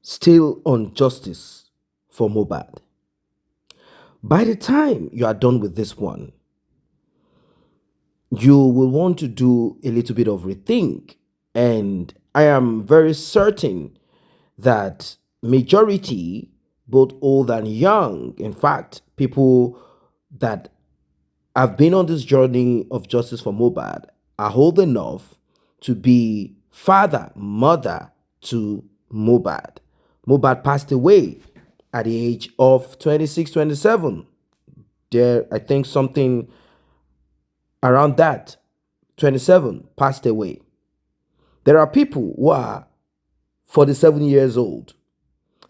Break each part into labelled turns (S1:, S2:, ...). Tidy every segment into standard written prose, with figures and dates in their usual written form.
S1: Still on justice for Mohbad. By the time you are done with this one, you will want to do a little bit of rethink. And I am very certain that majority, both old and young, in fact, people that have been on this journey of justice for Mohbad are old enough to be father, mother to Mohbad. Mohbad passed away at the age of 26, 27. There, I think something around that, 27, passed away. There are people who are 47 years old.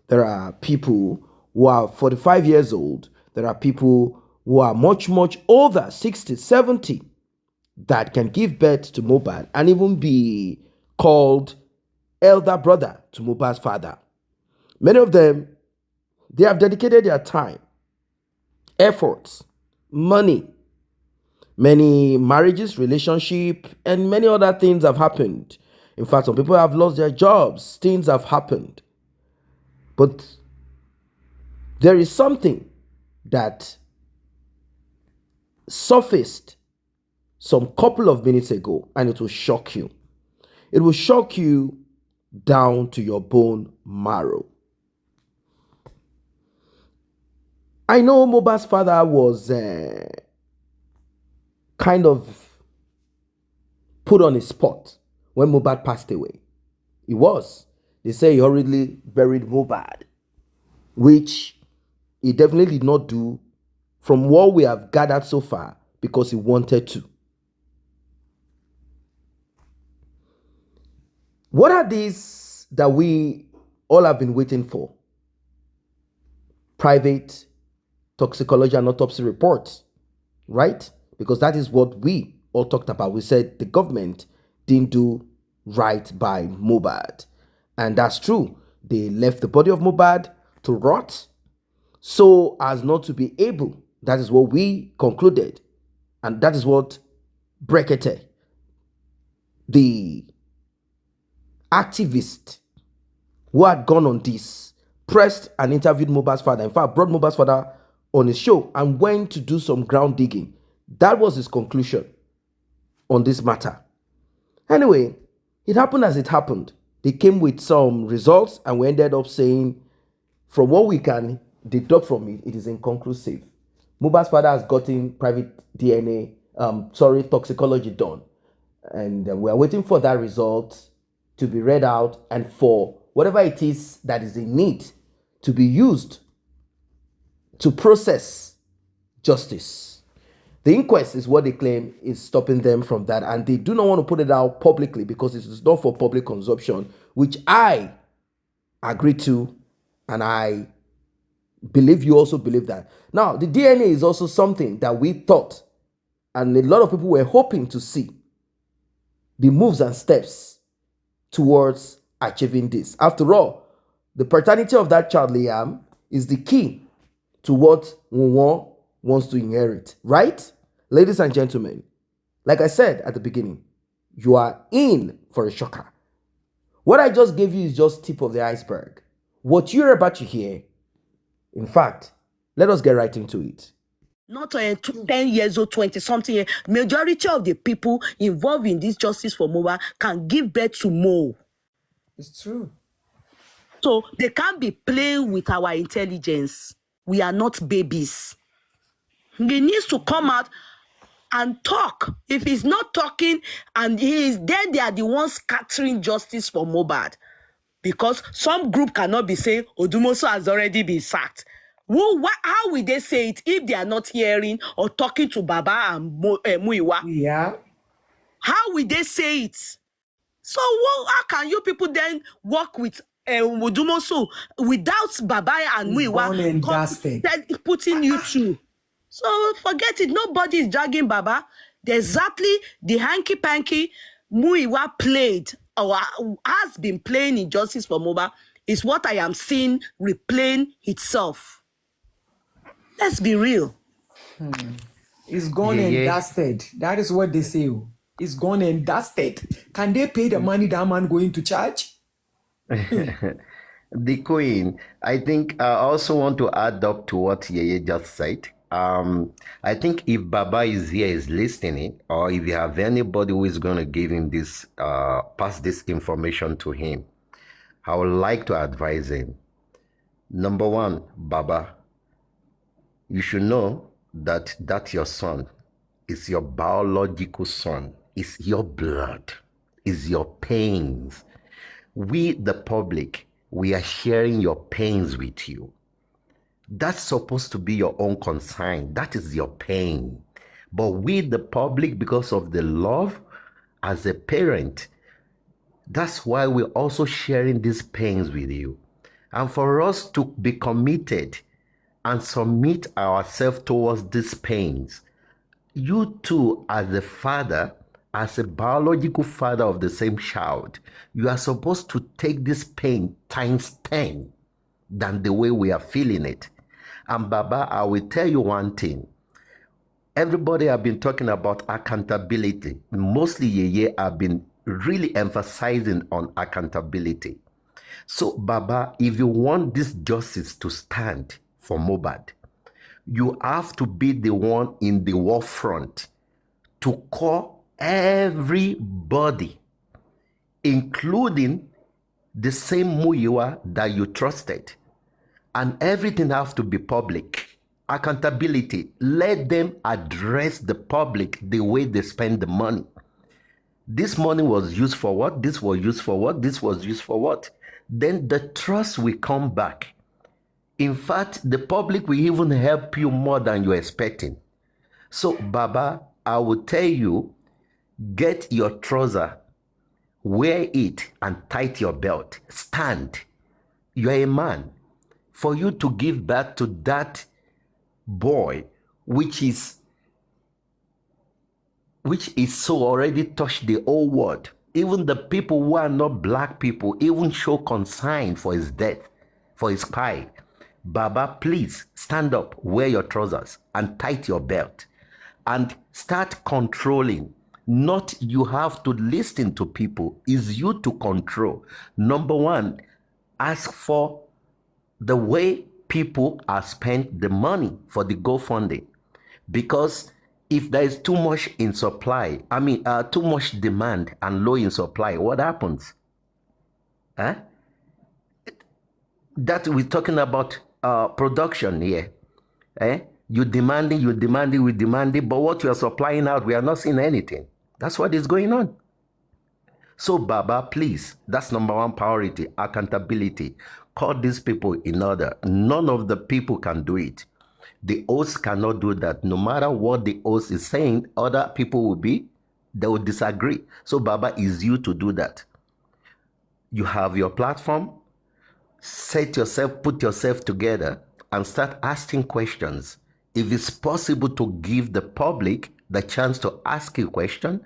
S1: There are people who are 45 years old. There are people who are much, much older, 60, 70, that can give birth to Mohbad and even be called elder brother to Mohbad's father. Many of them, they have dedicated their time, efforts, money. Many marriages, relationship, and many other things have happened. In fact, some people have lost their jobs. Things have happened. But there is something that surfaced some couple of minutes ago, and it will shock you. It will shock you down to your bone marrow. I know Mohbad's father was kind of put on his spot when Mohbad passed away. He was. They say he hurriedly buried Mohbad, which he definitely did not do from what we have gathered so far because he wanted to. What are these that we all have been waiting for? Private toxicology and autopsy reports, right? Because that is what we all talked about. We said the government didn't do right by Mohbad. And that's true. They left the body of Mohbad to rot so as not to be able. That is what we concluded. And that is what Brekete, the activist who had gone on this, pressed and interviewed Mohbad's father. In fact, brought Mohbad's father on his show and went to do some ground digging. That was his conclusion on this matter. Anyway, it happened as it happened. They came with some results and we ended up saying, from what we can deduct from it, it is inconclusive. Mohbad's father has gotten private toxicology done. And we are waiting for that result to be read out and for whatever it is that is in need to be used to process justice. The inquest is what they claim is stopping them from that, and they do not want to put it out publicly because it is not for public consumption, which I agree to, and I believe you also believe that. Now, the DNA is also something that we thought, and a lot of people were hoping to see the moves and steps towards achieving this. After all, the paternity of that child, Liam, is the key to what Nwonwo wants to inherit, right? Ladies and gentlemen, like I said at the beginning, you are in for a shocker. What I just gave you is just tip of the iceberg. What you're about to hear, in fact, let us get right into it.
S2: Not 10 years old, 20-something years. Majority of the people involved in this justice for Mohbad can give birth to more.
S3: It's true.
S2: So they can't be playing with our intelligence. We are not babies. He needs to come out and talk. If he's not talking and he is there, they are the ones scattering justice for Mohbad. Because some group cannot be saying Odumosu has already been sacked. How will they say it if they are not hearing or talking to Baba and Muiwa?
S3: Yeah.
S2: How will they say it? So how can you people then work with Odumosu without Baba and Muiwa putting you through? So forget it. Nobody is dragging Baba. Exactly the hanky-panky Muiwa played or has been playing in Justice for Mohbad is what I am seeing replaying itself. Let's be real.
S3: It's gone and dusted. That is what they say. It's gone and dusted. Can they pay the money that man going to charge?
S4: The Queen, I think I also want to add up to what Yeye just said. I think if Baba is here, is listening, or if you have anybody who is going to give him this, pass this information to him, I would like to advise him. Number one, Baba, you should know that your son is your biological son, is your blood, is your pains. We, the public, we are sharing your pains with you. That's supposed to be your own concern. That is your pain. But we, the public, because of the love as a parent, that's why we're also sharing these pains with you. And for us to be committed and submit ourselves towards these pains, you too, as a father, as a biological father of the same child, you are supposed to take this pain times 10 than the way we are feeling it. And Baba, I will tell you one thing. Everybody have been talking about accountability. Mostly Yeye have been really emphasizing on accountability. So Baba, if you want this justice to stand for Mohbad, you have to be the one in the war front to call everybody, including the same Muyiwa that you trusted. And everything has to be public. Accountability. Let them address the public the way they spend the money. This money was used for what? This was used for what? This was used for what? Then the trust will come back. In fact, the public will even help you more than you're expecting. So, Baba, I will tell you, get your trouser, wear it, and tighten your belt. Stand. You're a man. For you to give birth to that boy, which is so already touched the whole world. Even the people who are not black people even show concern for his death, for his cry. Baba, please stand up, wear your trousers, and tighten your belt, and start controlling. Not you have to listen to people, is you to control. Number one, ask for the way people are spent the money for the GoFundMe. Because if there is too much in supply, too much demand and low in supply, what happens? That we're talking about production here. We're demanding, but what you are supplying out, we are not seeing anything. That's what is going on. So, Baba, please, that's number one priority, accountability. Call these people in order. None of the people can do it. The host cannot do that. No matter what the host is saying, other people they will disagree. So, Baba, is you to do that. You have your platform, put yourself together, and start asking questions. If it's possible to give the public the chance to ask a question,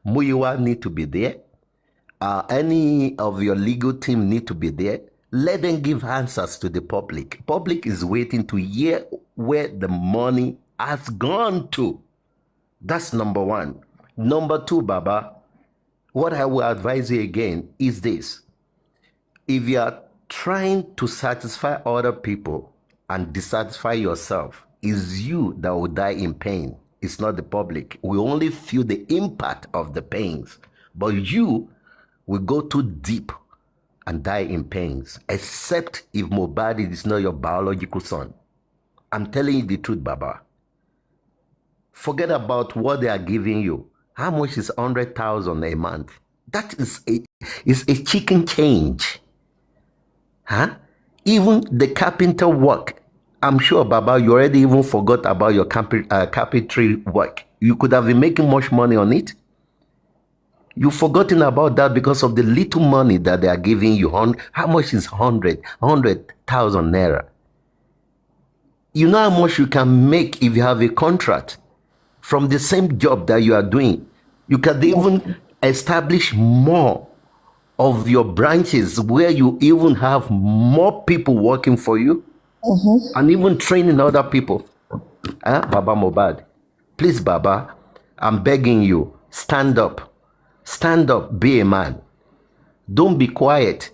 S4: Muyiwa need to be there. Any of your legal team need to be there. Let them give answers to the public. Public is waiting to hear where the money has gone to. That's number one. Number two, Baba, what I will advise you again is this. If you are trying to satisfy other people and dissatisfy yourself, it's you that will die in pain. It's not the public. We only feel the impact of the pains. But you will go too deep and die in pains, except if Mohbad is not your biological son. I'm telling you the truth, Baba. Forget about what they are giving you. How much is 100,000 a month? That is a chicken change. Huh? Even the carpenter work, I'm sure, Baba, you already even forgot about your carpentry work. You could have been making much money on it. You've forgotten about that because of the little money that they are giving you. How much is 100,000 naira? You know how much you can make if you have a contract from the same job that you are doing. You can even establish more of your branches where you even have more people working for you and even training other people. Baba Mohbad, please, Baba, I'm begging you, stand up. Stand up, be a man. Don't be quiet.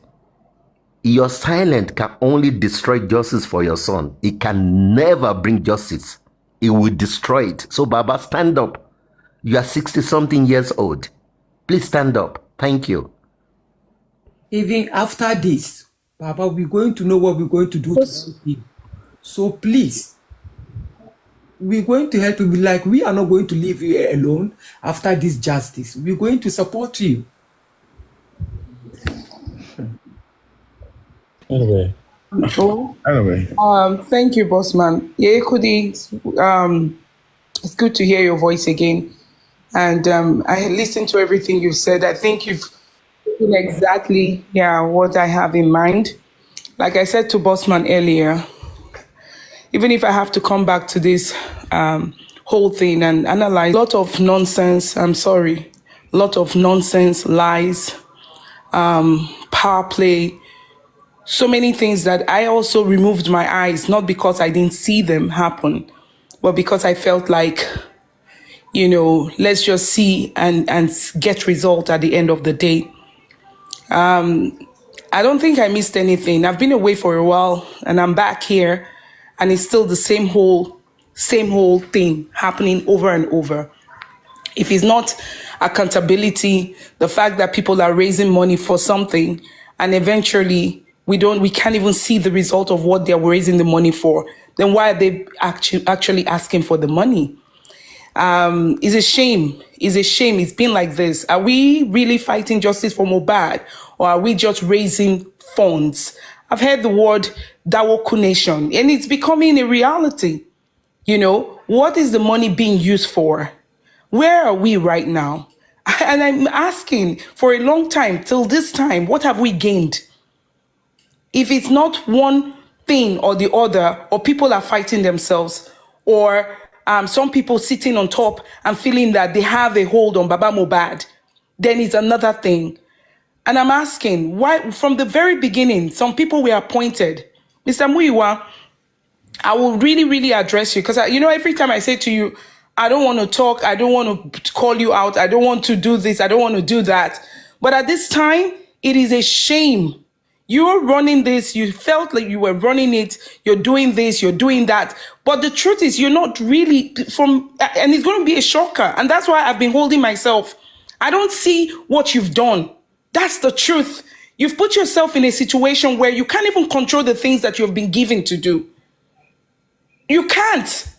S4: Your silence can only destroy justice for your son. It can never bring justice. It will destroy it. So, Baba, stand up. You are 60-something years old. Please stand up. Thank you.
S3: Even after this, Baba, we're going to know what we're going to do to help him. So please, we're going to help you. Like, we are not going to leave you alone after this justice. We're going to support you.
S5: Anyway.
S6: Thank you, Bossman. Yeah, Kudi, it's good to hear your voice again. And I listened to everything you said. I think you've done exactly what I have in mind. Like I said to Bossman earlier, even if I have to come back to this whole thing and analyze a lot of nonsense, I'm sorry, a lot of nonsense, lies, power play, so many things that I also removed my eyes, not because I didn't see them happen, but because I felt like, let's just see and get result at the end of the day. I don't think I missed anything. I've been away for a while and I'm back here and it's still the same whole thing happening over and over. If it's not accountability, the fact that people are raising money for something and eventually we can't even see the result of what they're raising the money for, then why are they actually asking for the money? It's a shame. It's a shame. It's been like this. Are we really fighting justice for Mohbad, or are we just raising funds? I've heard the word Dawoku Nation, and it's becoming a reality. What is the money being used for? Where are we right now? And I'm asking for a long time, till this time, what have we gained? If it's not one thing or the other, or people are fighting themselves, or some people sitting on top and feeling that they have a hold on Baba Mohbad, then it's another thing. And I'm asking, why, from the very beginning, some people were appointed. Mr. Muiwa, I will really, really address you, because, every time I say to you, I don't want to talk, I don't want to call you out, I don't want to do this, I don't want to do that. But at this time, it is a shame. You're running this, you felt like you were running it, you're doing this, you're doing that. But the truth is, you're not really and it's going to be a shocker. And that's why I've been holding myself. I don't see what you've done. That's the truth. You've put yourself in a situation where you can't even control the things that you've been given to do. You can't.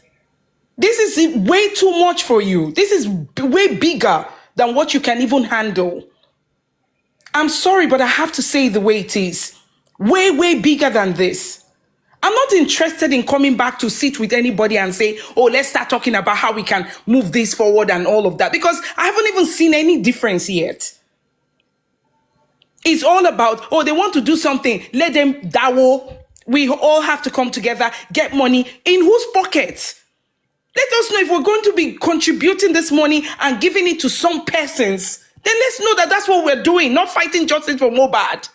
S6: This is way too much for you. This is way bigger than what you can even handle. I'm sorry, but I have to say the way it is. Way, way bigger than this. I'm not interested in coming back to sit with anybody and say, oh, let's start talking about how we can move this forward and all of that, because I haven't even seen any difference yet. It's all about, oh, they want to do something. Let them dawo. We all have to come together, get money. In whose pockets? Let us know if we're going to be contributing this money and giving it to some persons. Then let's know that that's what we're doing, not fighting justice for Mohbad.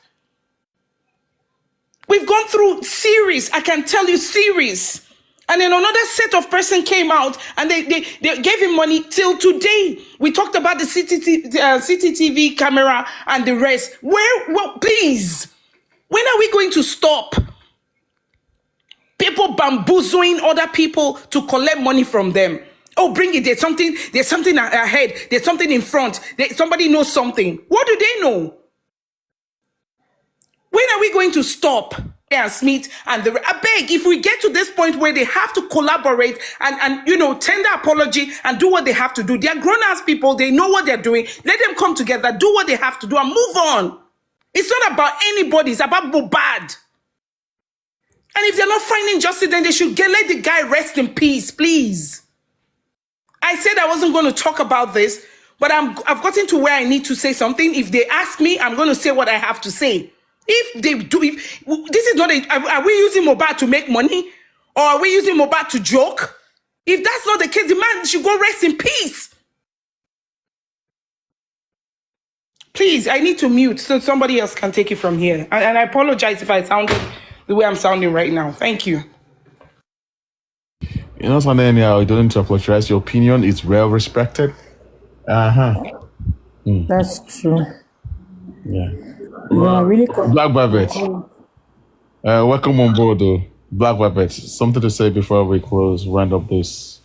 S6: We've gone through series, I can tell you, series. And then another set of person came out and they gave him money till today. We talked about the CCTV camera and the rest. Well, please, when are we going to stop people bamboozling other people to collect money from them? Oh, bring it. There's something ahead. There's something in front. Somebody knows something. What do they know? When are we going to stop? And Smith and I beg, if we get to this point where they have to collaborate and tender apology and do what they have to do. They are grown-ass people. They know what they're doing. Let them come together, do what they have to do and move on. It's not about anybody. It's about Mohbad. And if they're not finding justice, then they should let the guy rest in peace, please. I said I wasn't going to talk about this, but I've gotten to where I need to say something. If they ask me, I'm going to say what I have to say. If they do, this is not are we using Mohbad to make money? Or are we using Mohbad to joke? If that's not the case, the man should go rest in peace. Please, I need to mute so somebody else can take it from here. And I apologize if I sounded the way I'm sounding right now. Thank you.
S5: Something you don't need to apologize. Your opinion is well respected.
S7: That's true.
S5: Yeah.
S7: Yeah, really.
S5: Black Velvet. Welcome on board, though. Black Velvet. Something to say before we close, round up this.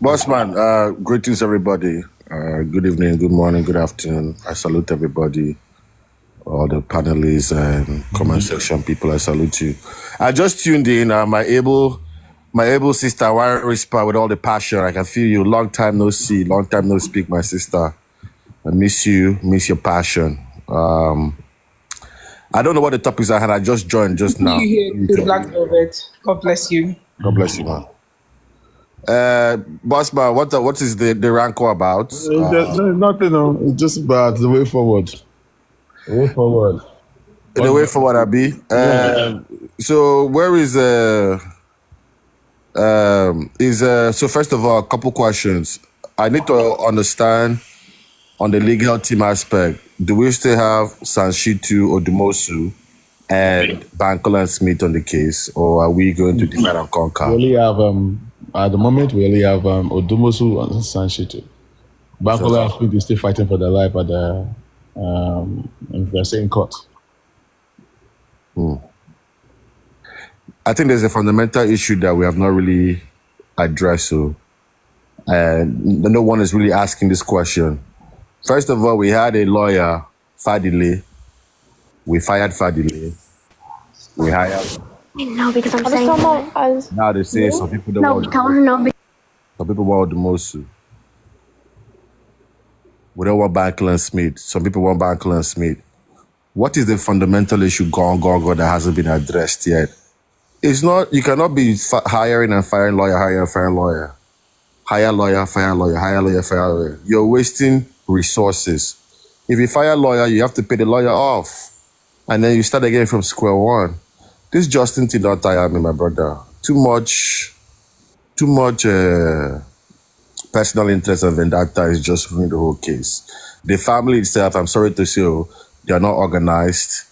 S7: Bossman, greetings everybody. Good evening, good morning, good afternoon. I salute everybody, all the panelists and comment section people. I salute you. I just tuned in. My able sister, Warren Whisper, with all the passion. I can feel you. Long time no see, long time no speak, my sister. I miss you, miss your passion. I don't know what the topics I had. I just joined just now.
S6: You here, Black Velvet. God bless you.
S7: God bless you, man. Bossman, what is the rancor about?
S5: There's nothing, no. It's just about the way forward. The way forward.
S7: The way forward, Abi. So where is so first of all, a couple questions. I need to understand on the legal team aspect. Do we still have Sanshitu Odumosu and Bankola Smith on the case, or are we going to divide and conquer?
S5: We only have at the moment we only have Odumosu and Sanshitu. Bankola Smith is still fighting for their life at the in the same court.
S7: I think there's a fundamental issue that we have not really addressed. So, and no one is really asking this question. First of all, we had a lawyer, Fadile. We fired Fadile. We hired.
S8: No, because I'm saying that.
S7: Now they say some people don't
S8: No,
S7: want.
S8: tell her no.
S7: Some people want Odumosu. We don't want Bankola Smith. Some people want Bankola Smith. What is the fundamental issue gone that hasn't been addressed yet? It's not, you cannot be hiring and firing lawyer, hiring and firing lawyer. Hire lawyer, fire lawyer, hire lawyer, fire lawyer. You're wasting resources. If you fire a lawyer, you have to pay the lawyer off. And then you start again from square one. This Justin did not tire me, my brother. Too much personal interest and vendetta is just ruining the whole case. The family itself, I'm sorry to say, they are not organized.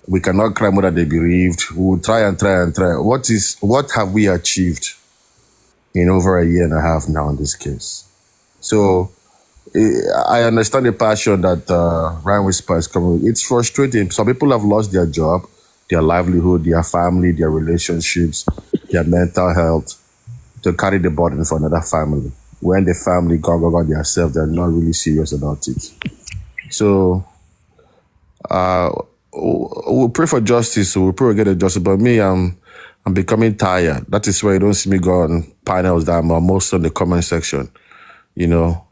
S7: We cannot cry more than they bereaved. We will try and try and try. What have we achieved in over a year and a half now in this case? So I understand the passion that Ryan Whisper is coming with. It's frustrating. Some people have lost their job, their livelihood, their family, their relationships, their mental health to carry the burden for another family. When the family got themselves, they're not really serious about it. So we'll pray for justice. We'll pray we get a justice. But me, I'm becoming tired. That is why you don't see me go on panels that I'm most on the comment section. You know,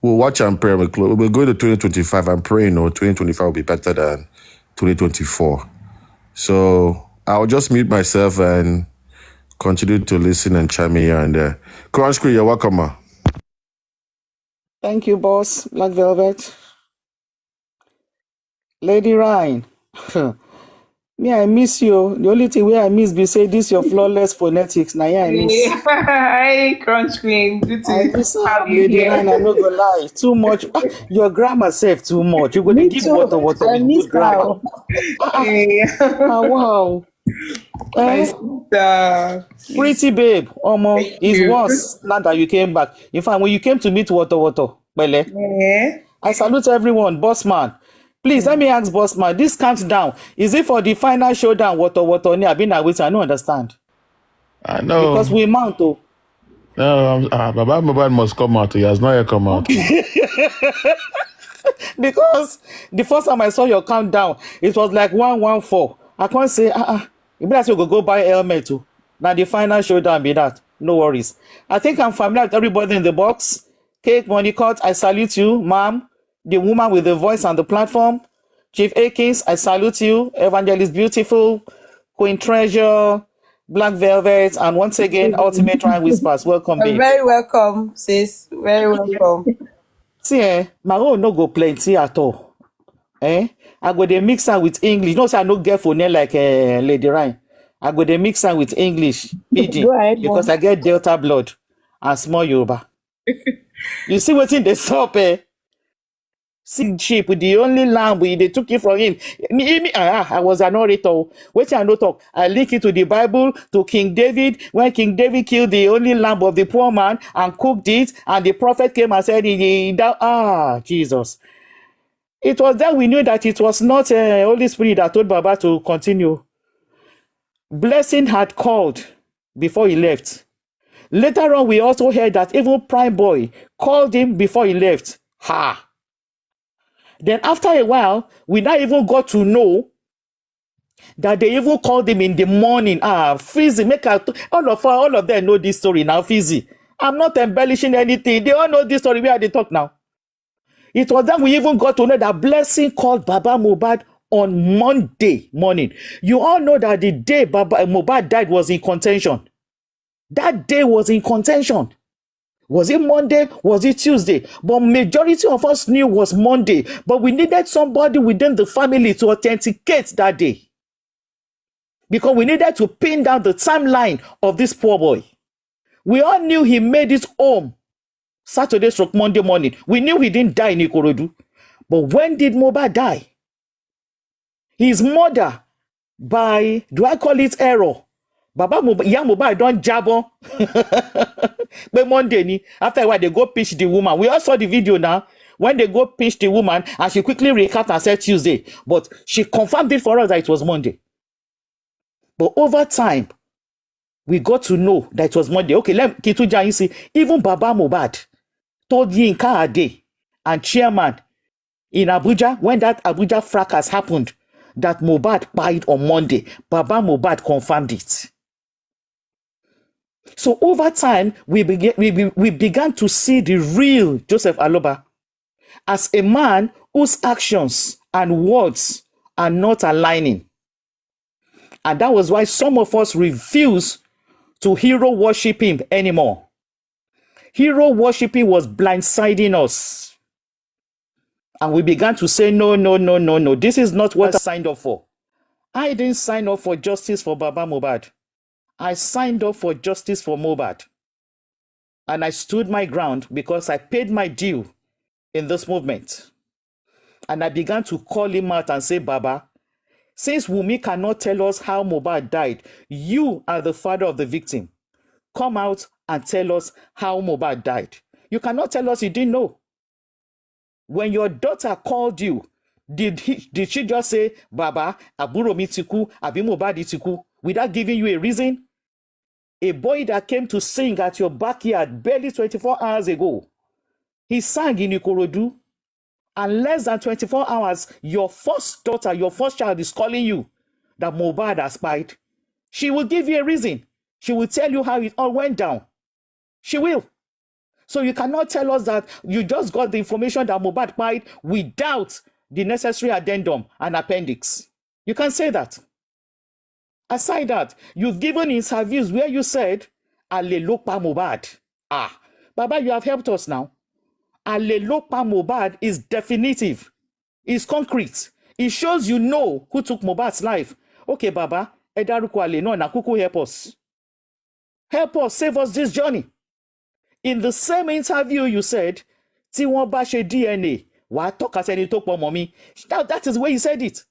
S7: we'll watch and pray. We'll go to 2025. I'm praying, 2025 will be better than 2024. So I'll just mute myself and continue to listen and chime in here and there. Crunch Crew, you're welcome, ma.
S9: Thank you, boss. Black Velvet. Lady Ryan. Me, I miss you. The only thing where I miss be say this your flawless phonetics. Now, yeah, I miss.
S6: Hi, Crunch Queen. Good
S9: I
S6: to
S9: miss
S6: have you
S9: Lady
S6: here.
S9: Ryan. I'm not gonna lie. Too much. Your grammar self too much. You're gonna
S8: Me
S9: give
S8: too.
S9: water
S8: I
S9: with
S8: miss
S9: good grammar.
S6: Hey.
S9: Wow.
S6: Nice.
S9: Pretty babe. Omo,
S6: Thank
S9: it's
S6: you.
S9: worse now that you came back. In fact, when you came to meet Water, Bele,
S6: Yeah.
S9: I salute everyone, boss man. Please let me ask boss man, this countdown, is it for the final showdown? Water, I've been waiting. I don't understand.
S5: I know.
S9: Because we mount to.
S5: No, Baba Mohbad must come out. He has not yet come out.
S9: Because the first time I saw your countdown, it was like 114. I can't say, you better say go buy helmet too. Now the final showdown be that. No worries. I think I'm familiar with everybody in the box. Kate Monicott, I salute you, ma'am. The woman with the voice on the platform. Chief Akins, I salute you. Evangelist Beautiful, Queen Treasure, Black Velvet, and once again, Ultimate Ryan Whispers. Welcome,
S10: You're
S9: babe.
S10: very welcome, sis. Very welcome.
S9: See, my own no go plenty at all. I go dey mix am with English. No say I no get phone like Lady Ryan. I go dey mix am with English, pidgin,
S10: Go ahead,
S9: because
S10: Mom.
S9: I get Delta blood and small Yoruba. You see wetin dey sup, See sheep, the only lamb they took it from him. I was an orator. Wetin I no talk. I link it to the Bible, to King David, when King David killed the only lamb of the poor man and cooked it, and the prophet came and said, Jesus. It was then we knew that it was not Holy Spirit that told Baba to continue. Blessing had called before he left. Later on, we also heard that even Prime Boy called him before he left. Ha! Then after a while, we now even got to know that they even called him in the morning. Fizzy, all of them know this story now, Fizzy. I'm not embellishing anything. They all know this story. Where they talk now? It was then we even got to know that Blessing called Baba Mohbad on Monday morning. You all know that the day Baba Mohbad died was in contention. That day was in contention. Was it Monday? Was it Tuesday? But majority of us knew it was Monday. But we needed somebody within the family to authenticate that day. Because we needed to pin down the timeline of this poor boy. We all knew he made it home Saturday stroke Monday morning. We knew he didn't die in Ikorodu. But when did Mohbad die? His mother, by, do I call it error? Baba Mohbad don't jabber. But Monday, after a while, they go pitch the woman. We all saw the video now. When they go pitch the woman, and she quickly recapped and said Tuesday. But she confirmed it for us that it was Monday. But over time, we got to know that it was Monday. Okay, let me see. Even Baba Mohbad told Yinka Ade and chairman in Abuja, when that Abuja fracas happened, that Mohbad died on Monday. Baba Mohbad confirmed it. So over time, we began to see the real Joseph Aloba as a man whose actions and words are not aligning. And that was why some of us refuse to hero worship him anymore. Hero worshiping was blindsiding us. And we began to say, no. This is not what I signed up for. I didn't sign up for justice for Baba Mohbad. I signed up for justice for Mohbad. And I stood my ground because I paid my due in this movement. And I began to call him out and say, Baba, since Wumi cannot tell us how Mohbad died, you are the father of the victim. Come out and tell us how Mohbad died. You cannot tell us you didn't know. When your daughter called you, did she just say, Baba, Aburo mi tiku, Abi Mohbad tiku, without giving you a reason? A boy that came to sing at your backyard barely 24 hours ago, he sang in Ikorodu, and less than 24 hours, your first daughter, your first child is calling you that Mohbad has died. She will give you a reason. She will tell you how it all went down. She will. So you cannot tell us that you just got the information that Mohbad died without the necessary addendum and appendix. You can't say that. Aside that, you've given interviews where you said, Alelopa Mohbad. Baba, you have helped us now. Alelopa Mohbad is definitive. It's concrete. It shows you know who took Mohbad's life. Okay, Baba, Edaruko Ale, no, Nakuku, help us. Help us, save us this journey. In the same interview, you said, Tí wọ́n bá ṣe DNA, wàá tọ́ka sẹ́ni tó pọ̀ mọ́ mi. That is where you said it.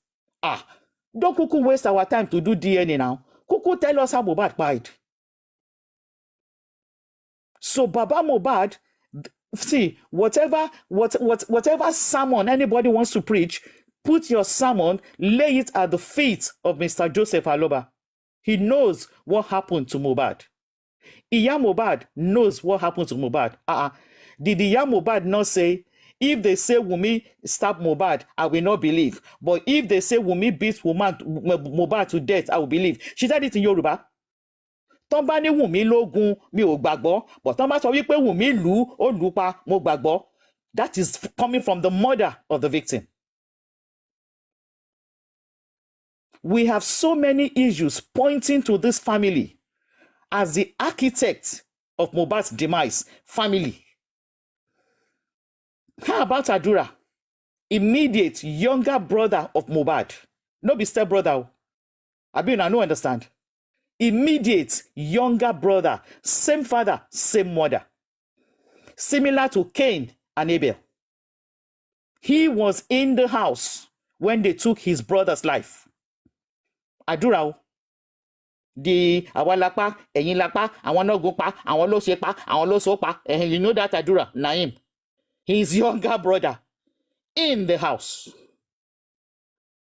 S9: Don't kuku waste our time to do DNA now. Kuku tell us how Mohbad died. So Baba Mohbad, see, whatever sermon anybody wants to preach, put your sermon, lay it at the feet of Mr. Joseph Aloba. He knows what happened to Mohbad. Iya Mohbad knows what happened to Mohbad. Did Iya Mohbad not say, if they say Wumi stabbed Mohbad, I will not believe. But if they say Wumi beat Mohbad to death, I will believe. She said it in Yoruba. Tọ́n bá ní Wùmí lógun mi ò gbàgbọ́, but tọ́n bá sọ wípé Wùmí lù ú ó lù ú pa mo gbàgbọ́. That is coming from the mother of the victim. We have so issues issues pointing to this family as the architect of Mohbad's demise. Family. How about Adura? Immediate younger brother of Mohbad. No be step brother. I mean, I don't understand. Immediate younger brother, same father, same mother. Similar to Cain and Abel. He was in the house when they took his brother's life. Adura. The awalapa, ẹ̀yin lápá, àwọn náà gún pa, àwọn ló ṣe pa, àwọn ló so pa. You know that Adura, Naim. His younger brother. in the house.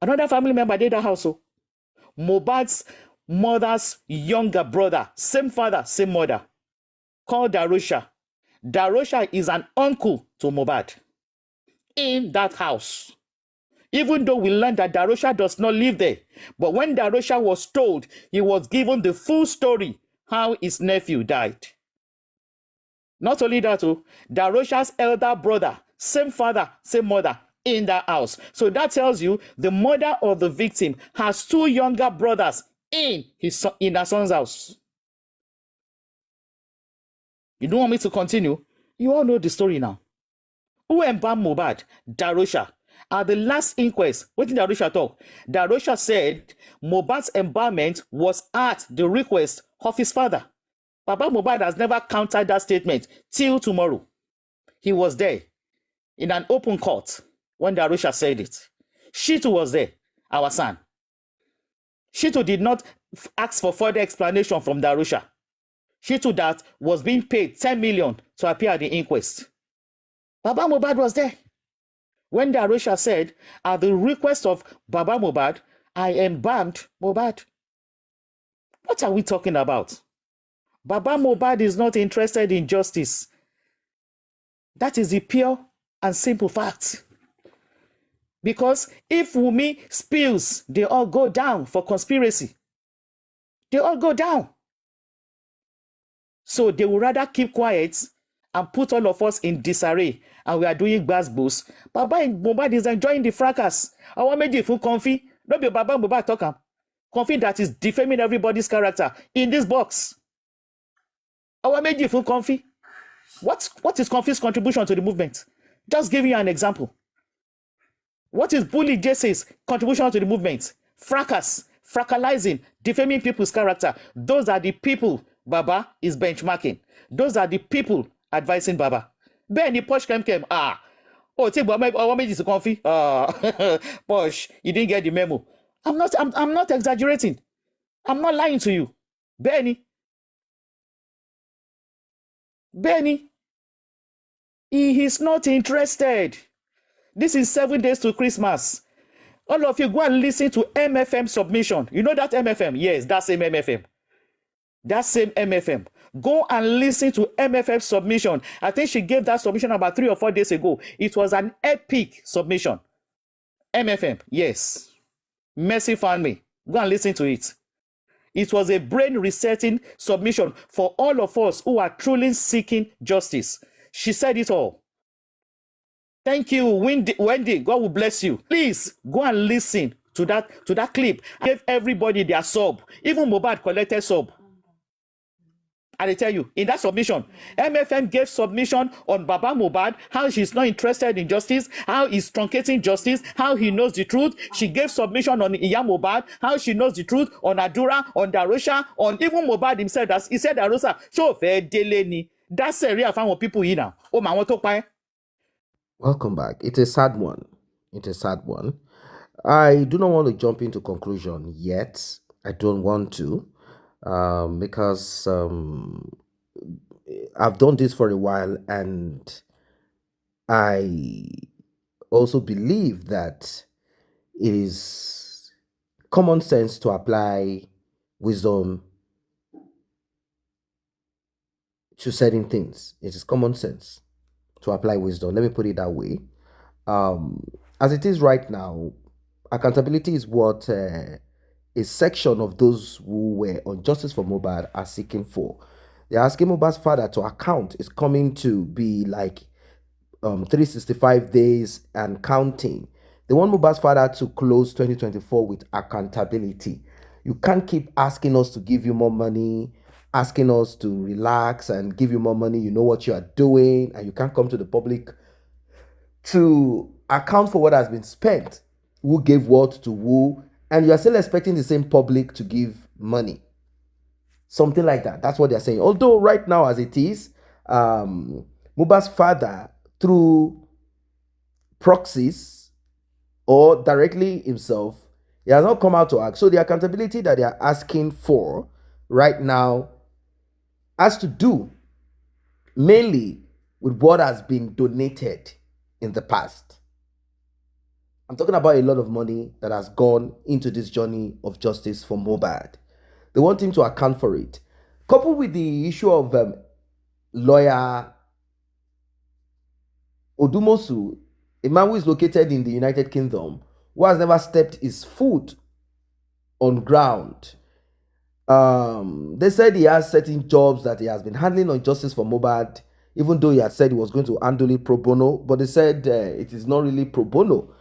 S9: Another family member did that house. Mohbad's mother's younger brother, same father, same mother, called Darosha. Darosha is an uncle to Mohbad in that house. Even though we learned that Darosha does not live there. But when Darosha was told, he was given the full story how his nephew died. Not only that, Darosha's elder brother, same father, same mother, in that house. So that tells you the mother of the victim has two younger brothers in her son's house. You don't want me to continue? You all know the story now. Who embalmed Mohbad? Darosha. At the last inquest, what did Darosha talk? Darosha said Mohbad's embalmment was at the request of his father. Baba Mohbad has never countered that statement till tomorrow. He was there in an open court when Darosha said it. Shitu was there, our son. Shitu did not ask for further explanation from Darosha. Shitu that was being paid 10 million to appear at the inquest. Baba Mohbad was there. When Darosha said, at the request of Baba Mohbad, I embalmed Mohbad. What are we talking about? Baba Mohbad is not interested in justice. That is the pure and simple fact. Because if Wunmi spills, they all go down for conspiracy. They all go down. So they would rather keep quiet and put all of us in disarray, and we are doing gbasgbos. Baba Mohbad is enjoying the fracas. I want me to comfy. Don't be Baba Mohbad talk. Comfy that is defaming everybody's character in this box. I want me to comfy. What is Comfy's contribution to the movement? Just giving you an example. What is Bully Jesse's contribution to the movement? Fracas, fracalizing, defaming people's character. Those are the people Baba is benchmarking. Those are the people advising Baba. Benny Posh Kem. Oh, take what made this Comfy? Posh, you didn't get the memo. I'm not exaggerating. I'm not lying to you. Benny, he is not interested. This is 7 days to Christmas. All of you go and listen to MFM submission. You know that MFM? Yes, that same MFM. That same MFM. Go and listen to MFM submission. I think she gave that submission about 3 or 4 days ago. It was an epic submission. MFM, yes. Mercy found me. Go and listen to it. It was a brain resetting submission for all of us who are truly seeking justice. She said it all. Thank you, Wendy. God will bless you. Please go and listen to that clip. I gave everybody their sub. Even Mohbad collected sub. And I tell you, in that submission, MFM gave submission on Baba Mohbad, how she's not interested in justice, how he's truncating justice, how he knows the truth. She gave submission on Iya Mohbad, how she knows the truth, on Adura, on Darosha, on even Mohbad himself. He said, Darosha, show fair deleni. That's a real fan of people here now. Oh, my, what to
S1: Welcome back. It's a sad one. It's a sad one. I do not want to jump into conclusion yet. I don't want to, because I've done this for a while, and I also believe that it is common sense to apply wisdom to certain things. It is common sense to apply wisdom. Let me put it that way. As it is right now, accountability is what a section of those who were on justice for Mohbad are seeking for. They're asking Mohbad's father to account. It's coming to be like 365 days and counting. They want Mohbad's father to close 2024 with accountability. You can't keep asking us to give you more money, asking us to relax and give you more money. You know what you are doing, and you can't come to the public to account for what has been spent, who gave what to who, and you are still expecting the same public to give money. Something like that. That's what they're saying. Although right now, as it is, Mohbad's father, through proxies or directly himself, he has not come out to act. So the accountability that they are asking for right now has to do mainly with what has been donated in the past. I'm talking about a lot of money that has gone into this journey of justice for Mohbad. They want him to account for it. Coupled with the issue of lawyer Odumosu, a man who is located in the United Kingdom, who has never stepped his foot on ground. They said he has certain jobs that he has been handling on justice for Mohbad, even though he had said he was going to handle it pro bono, but they said it is not really pro bono.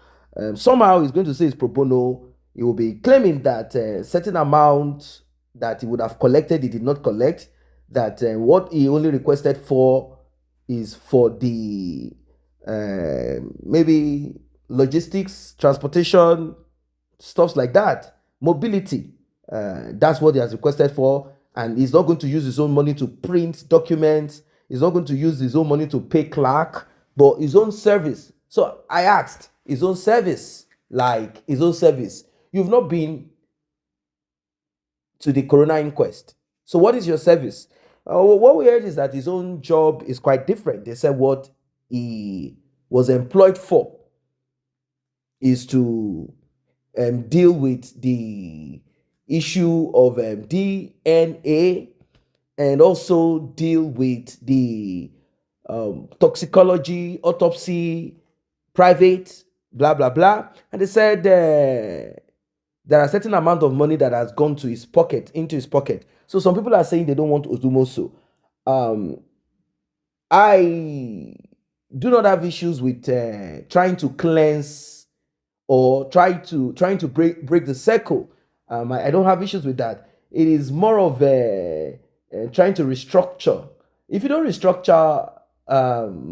S1: Somehow he's going to say it's pro bono. He will be claiming that certain amount that he would have collected, he did not collect, that what he only requested for is for the maybe logistics, transportation, stuffs like that, mobility. That's what he has requested for, and he's not going to use his own money to print documents. He's not going to use his own money to pay clerk, but his own service. So I asked, his own service, like his own service. You've not been to the coroner inquest. So what is your service? What we heard is that his own job is quite different. They said what he was employed for is to deal with the issue of DNA and also deal with the toxicology, autopsy, private, blah, blah, blah. And they said there are a certain amount of money that has gone to his pocket, into his pocket. So some people are saying they don't want Odumosu. I do not have issues with trying to cleanse or trying to break the circle. I don't have issues with that. It is more of trying to restructure. If you don't restructure,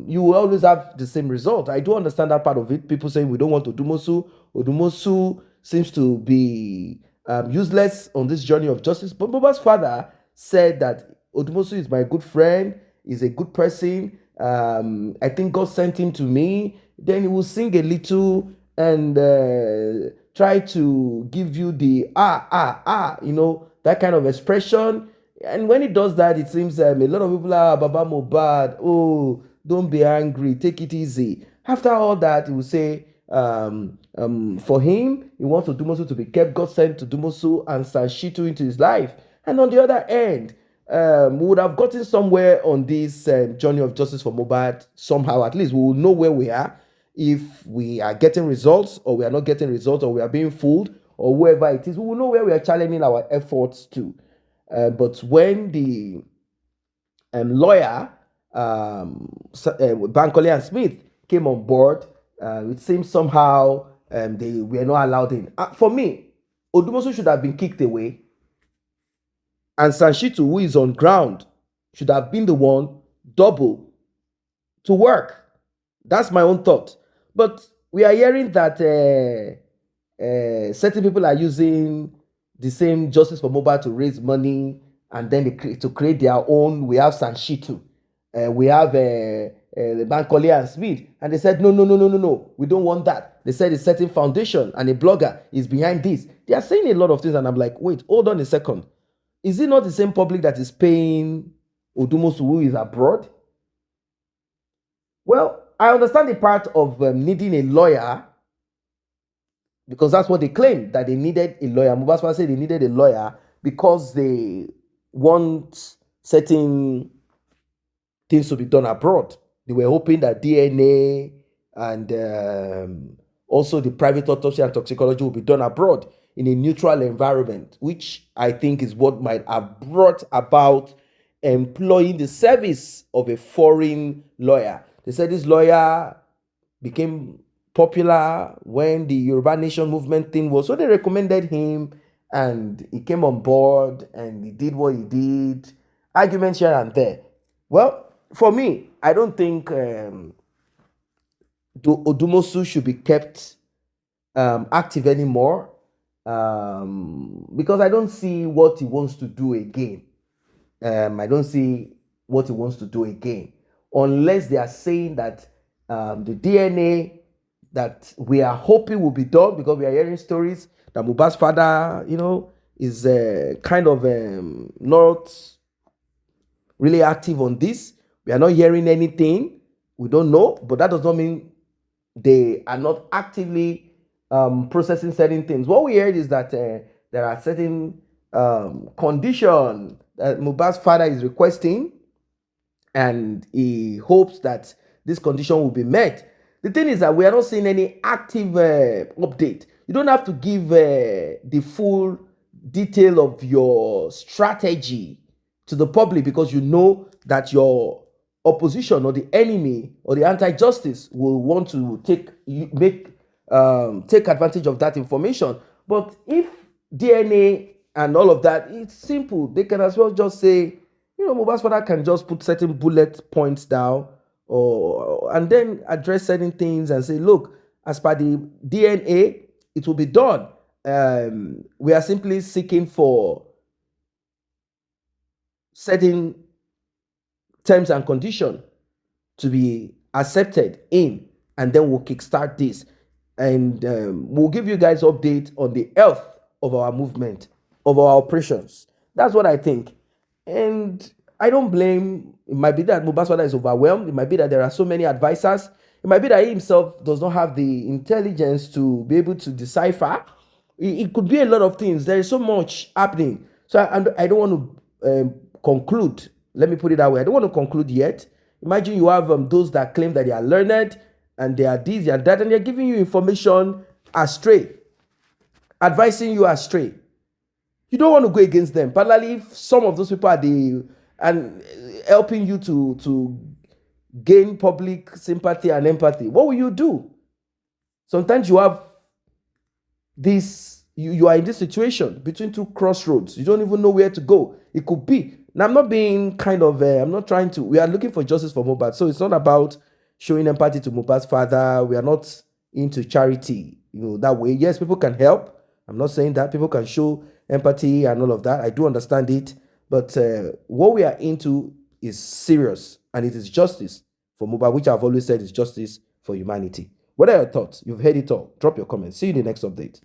S1: you will always have the same result. I do understand that part of it. People saying we don't want Odumosu. Odumosu seems to be useless on this journey of justice. But Boba's father said that Odumosu is my good friend. He's a good person. I think God sent him to me. Then he will sing a little and try to give you the that kind of expression. And when he does that, it seems a lot of people are Baba Mohbad. Oh, don't be angry. Take it easy. After all that, he will say, for him, he wants Odumosu to be kept. God sent Odumosu and Sanshitu into his life. And on the other end, we would have gotten somewhere on this journey of justice for Mohbad somehow. At least we will know where we are. If we are getting results or we are not getting results or we are being fooled or whoever it is, we will know where we are challenging our efforts to. But when the lawyer, Bankole and Smith, came on board, it seems somehow they were not allowed in. For me, Odumosu should have been kicked away, and Sanshitu, who is on ground, should have been the one double to work. That's my own thought. But we are hearing that certain people are using the same justice for Mohbad to raise money and then to create their own. We have Sanshitu. We have the Bankole and Smith. And they said, no. We don't want that. They said a certain foundation and a blogger is behind this. They are saying a lot of things. And I'm like, wait, hold on a second. Is it not the same public that is paying Odumosu who is abroad? Well, I understand the part of needing a lawyer because that's what they claimed, that they needed a lawyer. Mubaswa said they needed a lawyer because they want certain things to be done abroad. They were hoping that DNA and also the private autopsy and toxicology will be done abroad in a neutral environment, which I think is what might have brought about employing the service of a foreign lawyer. They said this lawyer became popular when the Yoruba Nation movement thing was, so they recommended him and he came on board and he did what he did. Arguments here and there. Well, for me, I don't think Odumosu should be kept active anymore because I don't see what he wants to do again. I don't see what he wants to do again unless they are saying that the DNA that we are hoping will be done, because we are hearing stories that Mohbad's father, is kind of not really active on this. We are not hearing anything. We don't know, but that does not mean they are not actively processing certain things. What we heard is that there are certain conditions that Mohbad's father is requesting, and he hopes that this condition will be met. The thing is that we are not seeing any active update. You don't have to give the full detail of your strategy to the public, because you know that your opposition or the enemy or the anti-justice will want to take advantage of that information. But if DNA and all of that, it's simple. They can as well just say, Mohbad's father can just put certain bullet points down, and then address certain things and say, look, as per the DNA, it will be done. We are simply seeking for certain terms and conditions to be accepted in, and then we'll kickstart this, and we'll give you guys update on the health of our movement, of our operations. That's what I think. And I don't blame. It might be that Mohbad's father is overwhelmed. It might be that there are so many advisors. It might be that he himself does not have the intelligence to be able to decipher. It could be a lot of things. There is so much happening. So I don't want to conclude. Let me put it that way. I don't want to conclude yet. Imagine you have those that claim that they are learned and they are this and that, and they're giving you information astray, advising you astray. You don't want to go against them. Particularly if some of those people are helping you to gain public sympathy and empathy. What will you do? Sometimes you have this, you are in this situation between two crossroads. You don't even know where to go. It could be. Now, I'm not being I'm not trying to, we are looking for justice for Mohbad. So it's not about showing empathy to Mohbad's father. We are not into charity, that way. Yes, people can help. I'm not saying that people can show empathy and all of that. I do understand it. But what we are into is serious, and it is justice for Mohbad, which I've always said is justice for humanity. What are your thoughts? You've heard it all. Drop your comments. See you in the next update.